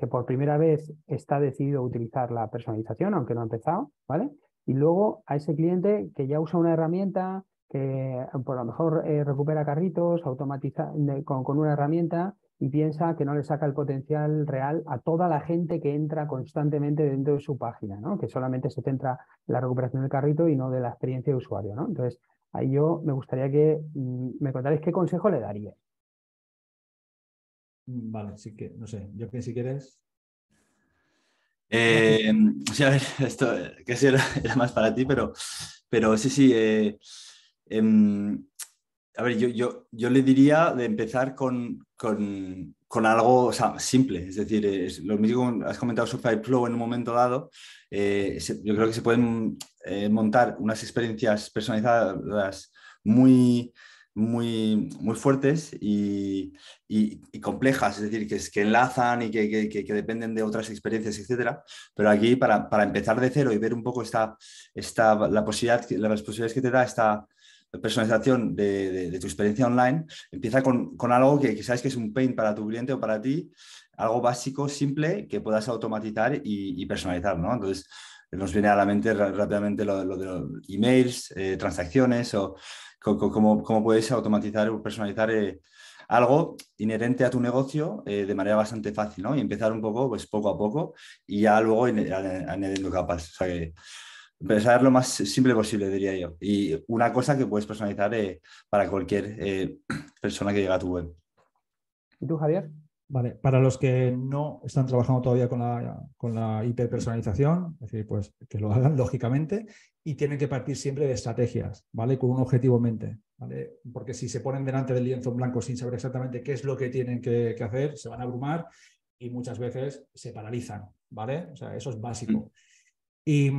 por primera vez está decidido a utilizar la personalización, aunque no ha empezado, ¿vale? Y luego a ese cliente que ya usa una herramienta, que por lo mejor recupera carritos con una herramienta y piensa que no le saca el potencial real a toda la gente que entra constantemente dentro de su página, ¿no? Que solamente se centra en la recuperación del carrito y no de la experiencia de usuario, ¿no? Entonces, ahí yo me gustaría que me contarais qué consejo le daría. Vale, sí que, no sé, yo que si quieres... Sí, a ver, esto que sí era más para ti, pero sí. A ver, yo le diría de empezar con con algo, o sea, simple. Es decir, lo mismo que has comentado Shopify Flow en un momento dado. Yo creo que se pueden montar unas experiencias personalizadas muy, muy fuertes y complejas, es decir, que enlazan y que dependen de otras experiencias, etcétera. Pero aquí, para empezar de cero y ver un poco las posibilidades que te da esta personalización de tu experiencia online, empieza con algo que sabes que es un pain para tu cliente o para ti, algo básico, simple, que puedas automatizar y personalizar, ¿no? Entonces, nos viene a la mente rápidamente lo de los emails, transacciones o cómo puedes automatizar o personalizar algo inherente a tu negocio de manera bastante fácil, ¿no? Y empezar un poco, pues poco a poco y ya luego añadiendo capas. O sea que empezar lo más simple posible, diría yo. Y una cosa que puedes personalizar para cualquier persona que llegue a tu web. ¿Y tú, Javier? Vale, para los que no están trabajando todavía con la hiperpersonalización, es decir, pues que lo hagan lógicamente y tienen que partir siempre de estrategias, ¿vale? Con un objetivo en mente, ¿vale? Porque si se ponen delante del lienzo en blanco sin saber exactamente qué es lo que tienen que hacer, se van a abrumar y muchas veces se paralizan, ¿vale? O sea, eso es básico. Y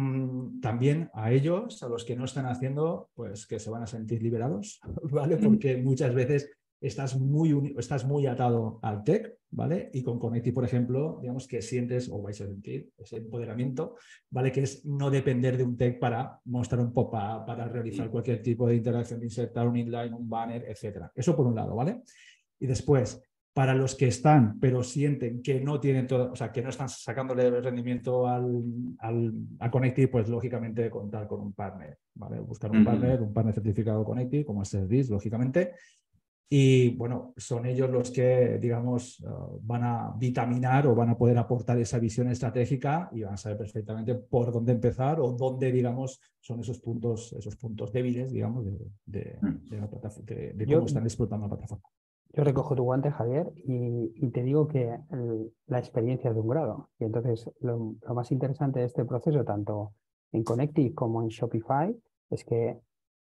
también a ellos, a los que no están haciendo, pues que se van a sentir liberados, ¿vale? Porque muchas veces estás muy atado al tech, ¿vale? Y con Connective, por ejemplo, digamos que sientes o vais a sentir ese empoderamiento, ¿vale? Que es no depender de un tech para mostrar un pop-up, para realizar cualquier tipo de interacción, insertar un inline, un banner, etcétera. Eso por un lado, ¿vale? Y después, para los que están, pero sienten que no tienen todo, o sea, que no están sacándole el rendimiento a Connective, pues lógicamente contar con un partner, ¿vale? Buscar un partner certificado Connective, como es Service, lógicamente. Y bueno, son ellos los que, digamos, van a vitaminar o van a poder aportar esa visión estratégica y van a saber perfectamente por dónde empezar o dónde, digamos, son esos puntos débiles, digamos, de cómo Yo, están explotando la plataforma. Yo recojo tu guante, Javier, y te digo que la experiencia es de un grado. Y entonces lo más interesante de este proceso, tanto en Connective como en Shopify, es que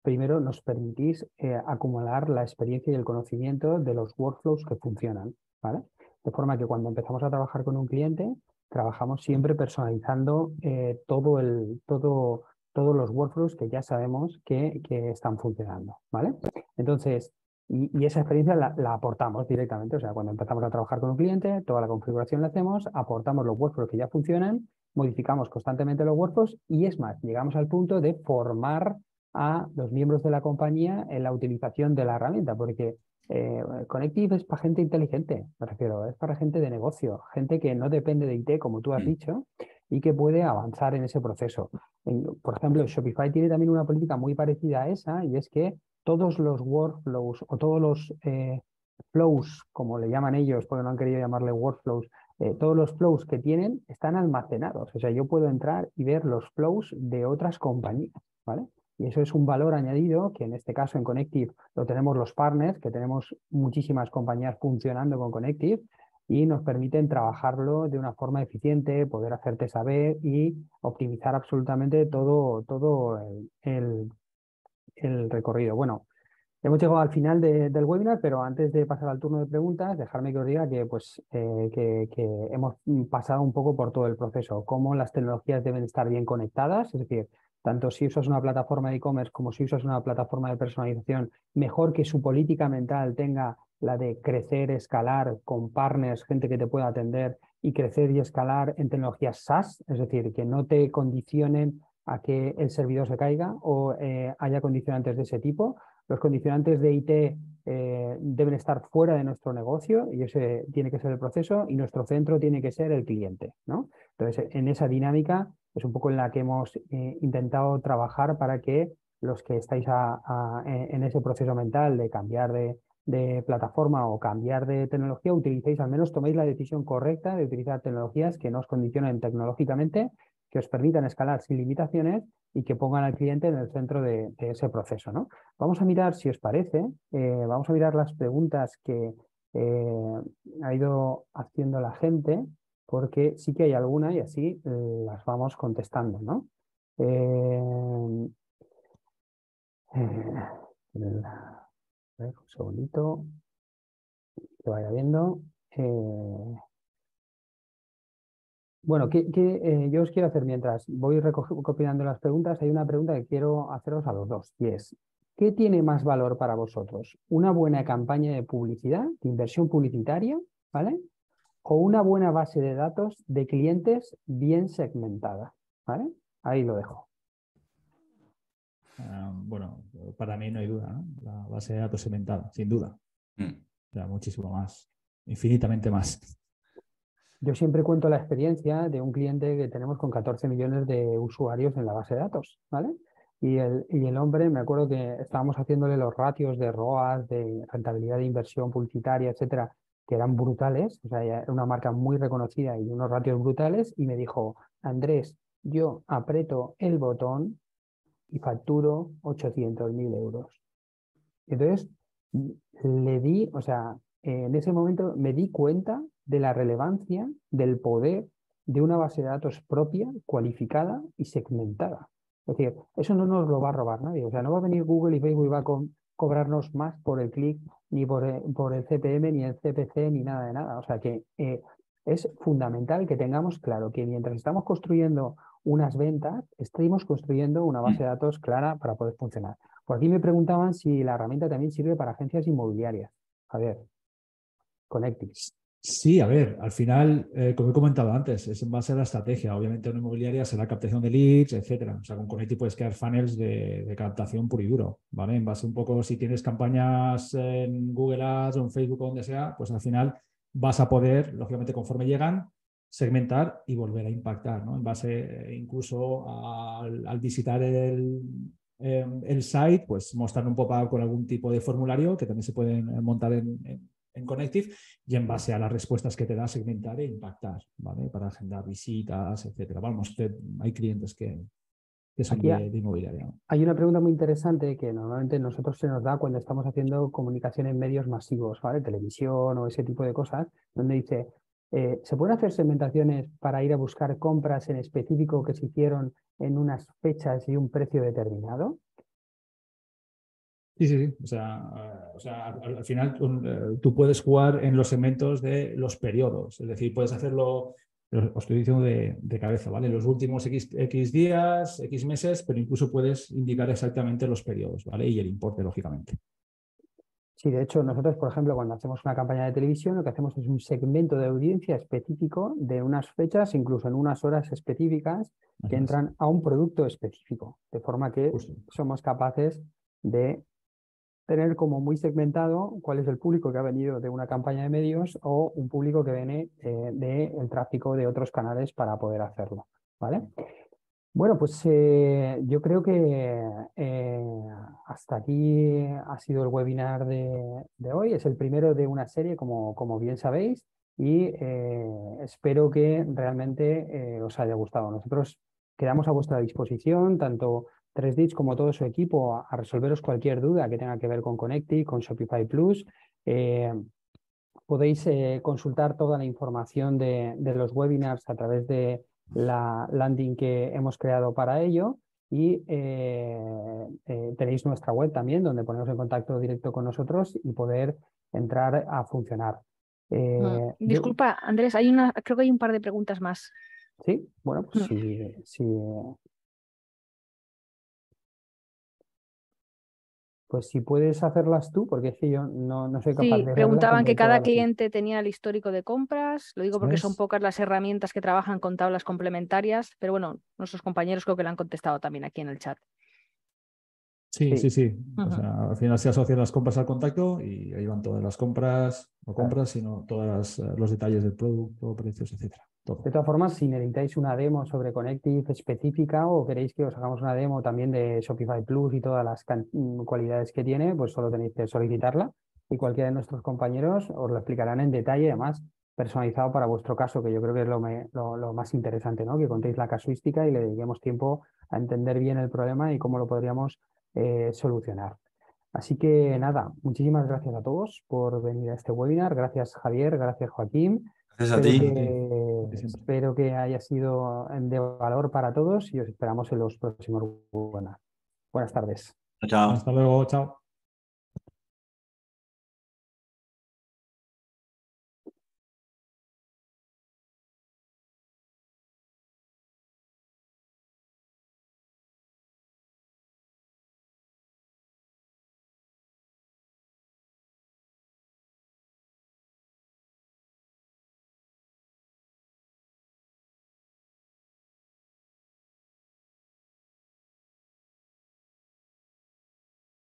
primero nos permitís acumular la experiencia y el conocimiento de los workflows que funcionan, ¿vale? De forma que cuando empezamos a trabajar con un cliente, trabajamos siempre personalizando todos los workflows que ya sabemos que están funcionando, ¿vale? Entonces, y esa experiencia la aportamos directamente. O sea, cuando empezamos a trabajar con un cliente, toda la configuración la hacemos, aportamos los workflows que ya funcionan, modificamos constantemente los workflows y es más, llegamos al punto de formar a los miembros de la compañía en la utilización de la herramienta, porque Connective es para gente inteligente, me refiero, es para gente de negocio, gente que no depende de IT, como tú has dicho, y que puede avanzar en ese proceso. Por ejemplo, Shopify tiene también una política muy parecida a esa, y es que todos los workflows o todos los flows, como le llaman ellos, porque no han querido llamarle workflows, todos los flows que tienen están almacenados. O sea, yo puedo entrar y ver los flows de otras compañías, ¿vale? Y eso es un valor añadido que en este caso en Connective lo tenemos los partners, que tenemos muchísimas compañías funcionando con Connective y nos permiten trabajarlo de una forma eficiente, poder hacerte saber y optimizar absolutamente todo el recorrido. Bueno, hemos llegado al final del webinar, pero antes de pasar al turno de preguntas, dejarme que os diga que, pues, que hemos pasado un poco por todo el proceso, cómo las tecnologías deben estar bien conectadas, es decir, tanto si usas una plataforma de e-commerce como si usas una plataforma de personalización, mejor que su política mental tenga la de crecer, escalar con partners, gente que te pueda atender y crecer y escalar en tecnologías SaaS, es decir, que no te condicionen a que el servidor se caiga o haya condicionantes de ese tipo. Los condicionantes de IT deben estar fuera de nuestro negocio y ese tiene que ser el proceso y nuestro centro tiene que ser el cliente, ¿no? Entonces, en esa dinámica es un poco en la que hemos intentado trabajar para que los que estáis en ese proceso mental de cambiar de plataforma o cambiar de tecnología, utilicéis, al menos toméis la decisión correcta de utilizar tecnologías que no os condicionen tecnológicamente, que os permitan escalar sin limitaciones y que pongan al cliente en el centro de ese proceso, ¿no? Vamos a mirar, si os parece, vamos a mirar las preguntas que ha ido haciendo la gente, porque sí que hay alguna y así las vamos contestando, ¿no? A ver, un segundito, que vaya viendo. Bueno, yo os quiero hacer, mientras voy recopilando las preguntas, hay una pregunta que quiero haceros a los dos, y es, ¿qué tiene más valor para vosotros? ¿Una buena campaña de publicidad, de inversión publicitaria, ¿vale? ¿O una buena base de datos de clientes bien segmentada? ¿Vale? Ahí lo dejo. Bueno, para mí no hay duda, ¿no? La base de datos segmentada, sin duda. Mm. O sea, muchísimo más, infinitamente más. Yo siempre cuento la experiencia de un cliente que tenemos con 14 millones de usuarios en la base de datos, ¿vale? Y el hombre, me acuerdo que estábamos haciéndole los ratios de ROAS, de rentabilidad de inversión publicitaria, etcétera, que eran brutales, o sea, era una marca muy reconocida y unos ratios brutales, y me dijo, Andrés, yo aprieto el botón y facturo 800.000 euros. Entonces, le di, o sea, en ese momento me di cuenta de la relevancia, del poder de una base de datos propia, cualificada y segmentada. Es decir, eso no nos lo va a robar nadie. O sea, no va a venir Google y Facebook y va a cobrarnos más por el clic, ni por el CPM, ni el CPC, ni nada de nada. O sea, que es fundamental que tengamos claro que mientras estamos construyendo unas ventas, estamos construyendo una base de datos clara para poder funcionar. Por aquí me preguntaban si la herramienta también sirve para agencias inmobiliarias. A ver, Connective. Sí, a ver, al final, como he comentado antes, es en base a la estrategia. Obviamente, una inmobiliaria será captación de leads, etcétera. O sea, con Connective puedes crear funnels de captación puro y duro, ¿vale? En base un poco, si tienes campañas en Google Ads o en Facebook o donde sea, pues al final vas a poder, lógicamente, conforme llegan, segmentar y volver a impactar, ¿no? En base incluso al visitar el site, pues mostrar un pop-up con algún tipo de formulario que también se pueden montar en Connective, y en base a las respuestas que te da, segmentar e impactar, ¿vale? Para agendar visitas, etcétera. Vamos, hay clientes que son Aquí de inmobiliaria, ¿no? hay una pregunta muy interesante que normalmente nosotros se nos da cuando estamos haciendo comunicación en medios masivos, ¿vale? Televisión o ese tipo de cosas, donde dice, ¿se pueden hacer segmentaciones para ir a buscar compras en específico que se hicieron en unas fechas y un precio determinado? Sí, sí, sí. O sea, al final tú puedes jugar en los segmentos de los periodos. Es decir, puedes hacerlo, os estoy diciendo de cabeza, ¿vale? Los últimos X días, X meses, pero incluso puedes indicar exactamente los periodos, ¿vale? Y el importe, lógicamente. Sí, de hecho, nosotros, por ejemplo, cuando hacemos una campaña de televisión, lo que hacemos es un segmento de audiencia específico de unas fechas, incluso en unas horas específicas, que Así es. entran a un producto específico, de forma que Justo. somos capaces de tener como muy segmentado cuál es el público que ha venido de una campaña de medios o un público que viene del tráfico de otros canales para poder hacerlo, ¿vale? Bueno, pues yo creo que hasta aquí ha sido el webinar de hoy. Es el primero de una serie, como bien sabéis, y espero que realmente os haya gustado. Nosotros quedamos a vuestra disposición, tanto 3Dits como todo su equipo, a resolveros cualquier duda que tenga que ver con Connective, con Shopify Plus. Podéis consultar toda la información de los webinars a través de la landing que hemos creado para ello, y tenéis nuestra web también donde poneros en contacto directo con nosotros y poder entrar a funcionar. Disculpa, Andrés, creo que hay un par de preguntas más. Sí, bueno, pues pues si puedes hacerlas tú, porque es que yo no soy capaz Sí, de verlas preguntaban que entre todas cada las... cliente tenía el histórico de compras. Lo digo porque son ¿Sabes? pocas las herramientas que trabajan con tablas complementarias, pero bueno, nuestros compañeros creo que le han contestado también aquí en el chat. Sí, sí, sí. O Ujú. sea, al final se asocian las compras al contacto y ahí van todas las compras, no Claro. compras, sino todos los detalles del producto, precios, etcétera. Todo. De todas formas, si necesitáis una demo sobre Connective específica o queréis que os hagamos una demo también de Shopify Plus y todas las cualidades que tiene, pues solo tenéis que solicitarla y cualquiera de nuestros compañeros os lo explicarán en detalle, además personalizado para vuestro caso, que yo creo que es lo más interesante, ¿no? Que contéis la casuística y le dediquemos tiempo a entender bien el problema y cómo lo podríamos solucionar. Así que nada, muchísimas gracias a todos por venir a este webinar. Gracias, Javier, gracias, Joaquín. Gracias a Espero ti. Siempre. espero que haya sido de valor para todos y os esperamos en los próximos webinars. Buenas tardes. Chao. Hasta luego, chao.